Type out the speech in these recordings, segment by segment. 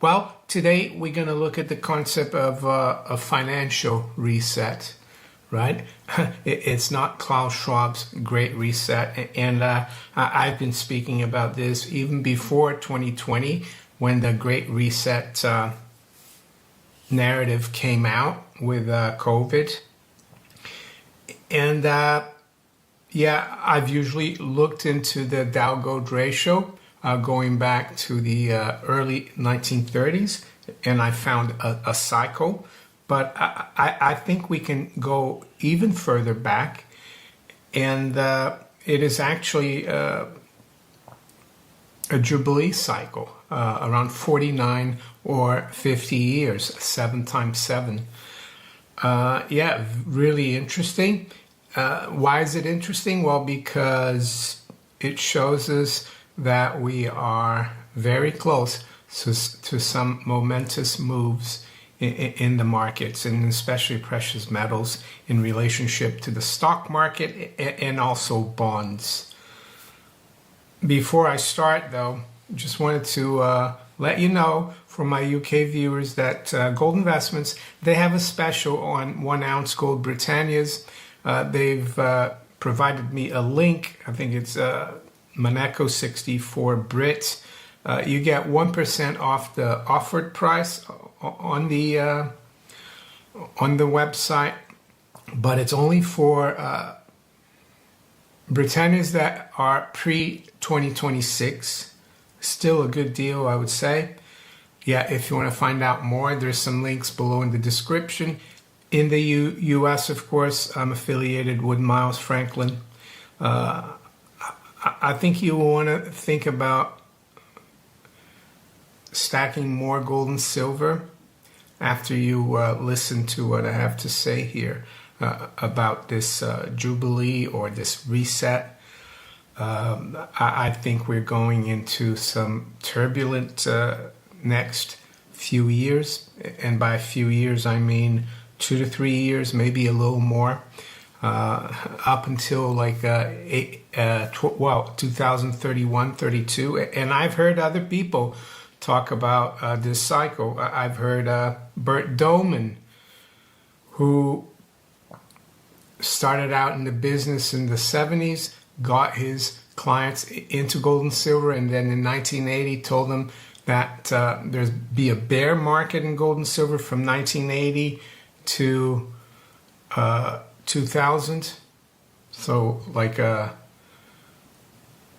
Well, today we're going to look at the concept of a financial reset, right? It's not Klaus Schwab's Great Reset. And I've been speaking about this even before 2020 when the Great Reset narrative came out with COVID. And yeah, I've usually looked into the Dow Gold ratio going back to the early 1930s, and I found a cycle. But I think we can go even further back, and it is actually a Jubilee cycle, around 49 or 50 years, 7 times 7. Yeah, really interesting. Why is it interesting? Well, because it shows us that we are very close to some momentous moves in the markets, and especially precious metals in relationship to the stock market and also bonds. Before I start, though, just wanted to let you know for my UK viewers that Gold Investments, they have a special on 1 ounce gold Britannias. They've provided me a link. I think it's Innecco 64 Brit. You get 1% off the offered price on the website, but it's only for Britannias that are pre-2026. Still a good deal, I would say. Yeah, if you want to find out more, there's some links below in the description. In the US, of course, I'm affiliated with Miles Franklin. I think you want to think about stacking more gold and silver after you listen to what I have to say here about this Jubilee or this reset. I think we're going into some turbulent next few years. And by a few years, I mean 2 to 3 years, maybe a little more. Up until like 2031, 32. And I've heard other people talk about this cycle. I've heard Bert Doman, who started out in the business in the 70s, got his clients into gold and silver, and then in 1980 told them that there'd be a bear market in gold and silver from 1980 to 2000, so like a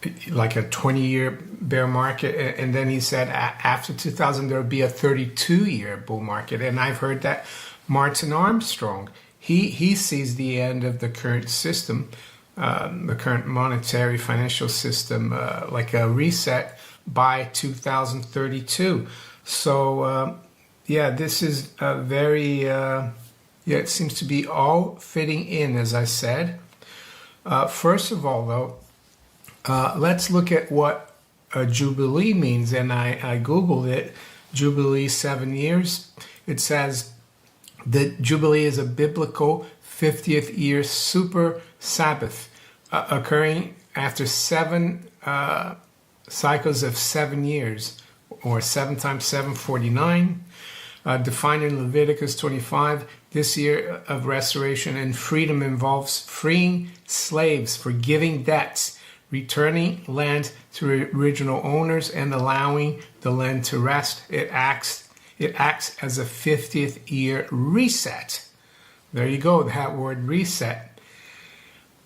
20-year bear market, and then he said after 2000 there would be a 32-year bull market. And I've heard that Martin Armstrong, he sees the end of the current system, the current monetary financial system, like a reset by 2032. So yeah, this is a very yeah, it seems to be all fitting in, as I said. First of all, though, let's look at what a Jubilee means. And I Googled it, Jubilee 7 years. It says that Jubilee is a biblical 50th year super Sabbath occurring after 7 cycles of 7 years, or 7 times 7, 49. Defined in Leviticus 25, this year of restoration and freedom involves freeing slaves, forgiving debts, returning land to original owners, and allowing the land to rest. It acts as a 50th year reset. There you go, that word reset.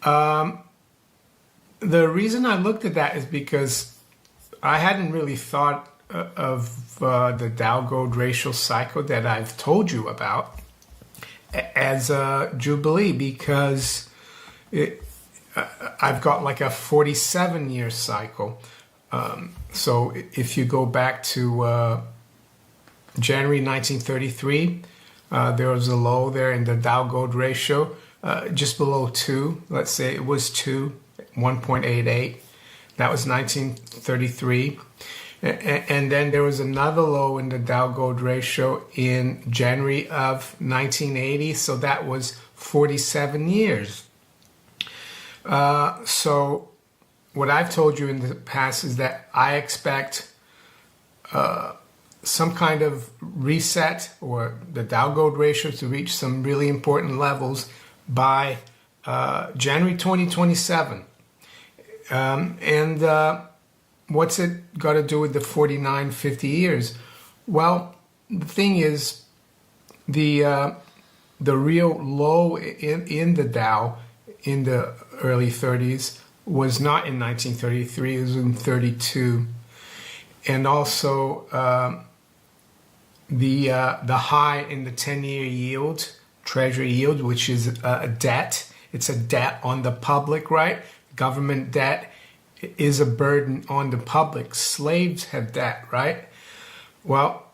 The reason I looked at that is because I hadn't really thought of the Dow Gold ratio cycle that I've told you about as a Jubilee, because I've got like a 47-year cycle. So if you go back to January 1933, there was a low there in the Dow Gold ratio, just below 2. Let's say it was 1.88. That was 1933. And then there was another low in the Dow Gold ratio in January of 1980. So that was 47 years. So what I've told you in the past is that I expect some kind of reset or the Dow Gold ratio to reach some really important levels by January 2027. What's it got to do with the 49, 50 years? Well, the thing is, the real low in the Dow in the early 30s was not in 1933, it was in 32. And also the high in the 10-year yield, treasury yield, which is a debt. It's a debt on the public, right? Government debt is a burden on the public. Slaves have debt, right? Well,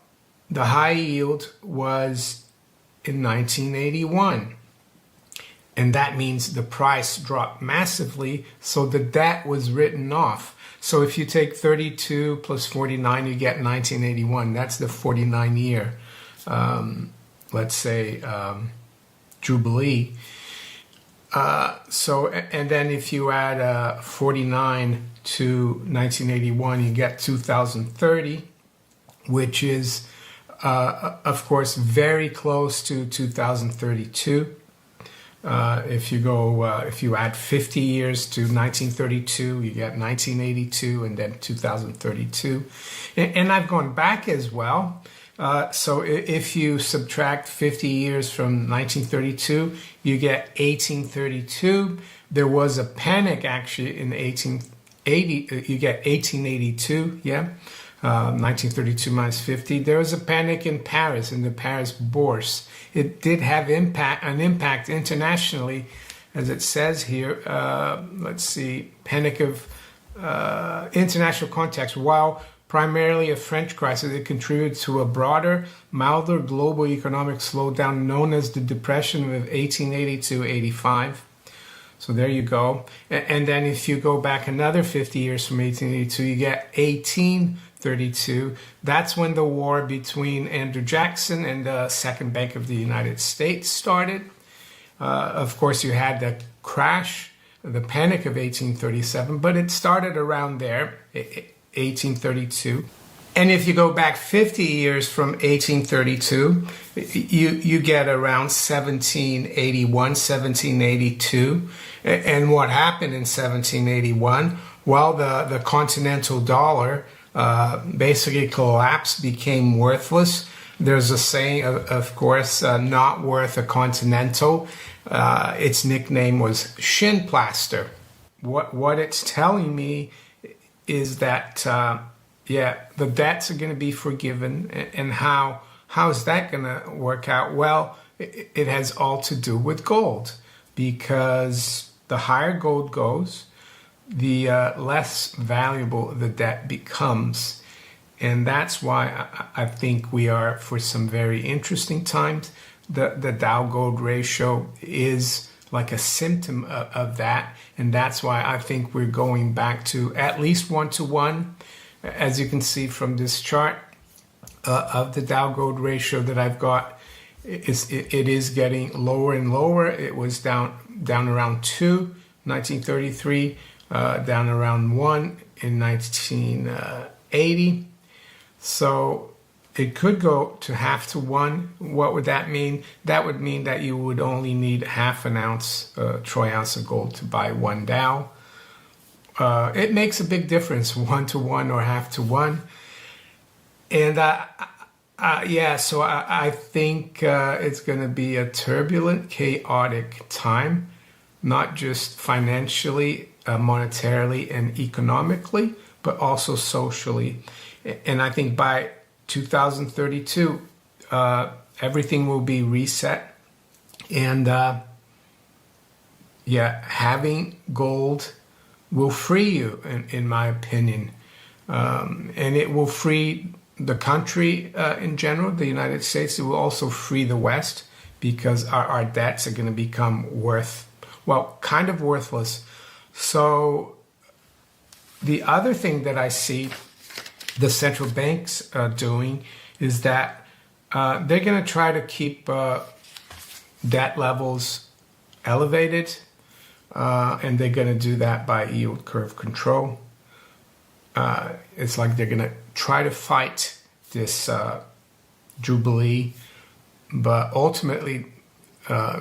the high yield was in 1981. And that means the price dropped massively, so the debt was written off. So if you take 32 plus 49, you get 1981. That's the 49 year, let's say, Jubilee. And then if you add 49 to 1981, you get 2030, which is, of course, very close to 2032. If you add 50 years to 1932, you get 1982 and then 2032. And I've gone back as well. So if you subtract 50 years from 1932, you get 1832. There was a panic actually in 1880. You get 1882, yeah. 1932 minus 50. There was a panic in Paris, in the Paris Bourse. It did have an impact internationally, as it says here. Let's see, panic of international context. While primarily a French crisis, it contributed to a broader, milder global economic slowdown known as the Depression of 1882-85. So there you go. And then if you go back another 50 years from 1882, you get 1832. That's when the war between Andrew Jackson and the Second Bank of the United States started. Of course, you had the crash, the panic of 1837, but it started around there, 1832. And if you go back 50 years from 1832, you get around 1781, 1782. And what happened in 1781? Well, the continental dollar basically collapsed, became worthless. There's a saying, of course, not worth a continental. Its nickname was shin plaster. What it's telling me is that the debts are going to be forgiven, and how is that going to work out? Well, it has all to do with gold, because the higher gold goes, the less valuable the debt becomes. And that's why I think we are for some very interesting times. The Dow Gold ratio is like a symptom of that. And that's why I think we're going back to at least 1-to-1. As you can see from this chart of the Dow Gold ratio that I've got, it is getting lower and lower. It was down around 2, 1933, down around 1 in 1980. So it could go to 1/2. What would that mean? That would mean that you would only need half an ounce, troy ounce of gold to buy 1 Dow. It makes a big difference, 1-to-1 or 1/2. And so I think it's going to be a turbulent, chaotic time, not just financially, monetarily, and economically, but also socially. And I think by 2032, everything will be reset. And having gold will free you, in my opinion. And it will free the country in general, the United States. It will also free the West, because our debts are going to become kind of worthless. So the other thing that I see the central banks doing is that they're going to try to keep debt levels elevated, and they're going to do that by yield curve control. It's like they're going to try to fight this jubilee, but ultimately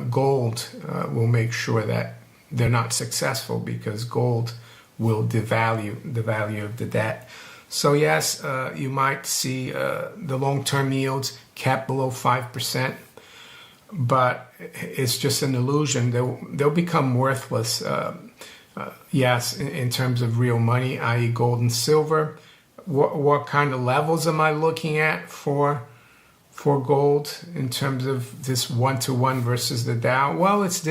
gold will make sure that they're not successful, because gold will devalue the value of the debt. So yes, you might see the long-term yields capped below 5%, but it's just an illusion. They'll become worthless. Yes, in terms of real money, i.e. gold and silver. What kind of levels am I looking at for gold in terms of this 1-to-1 versus the Dow? Well, it's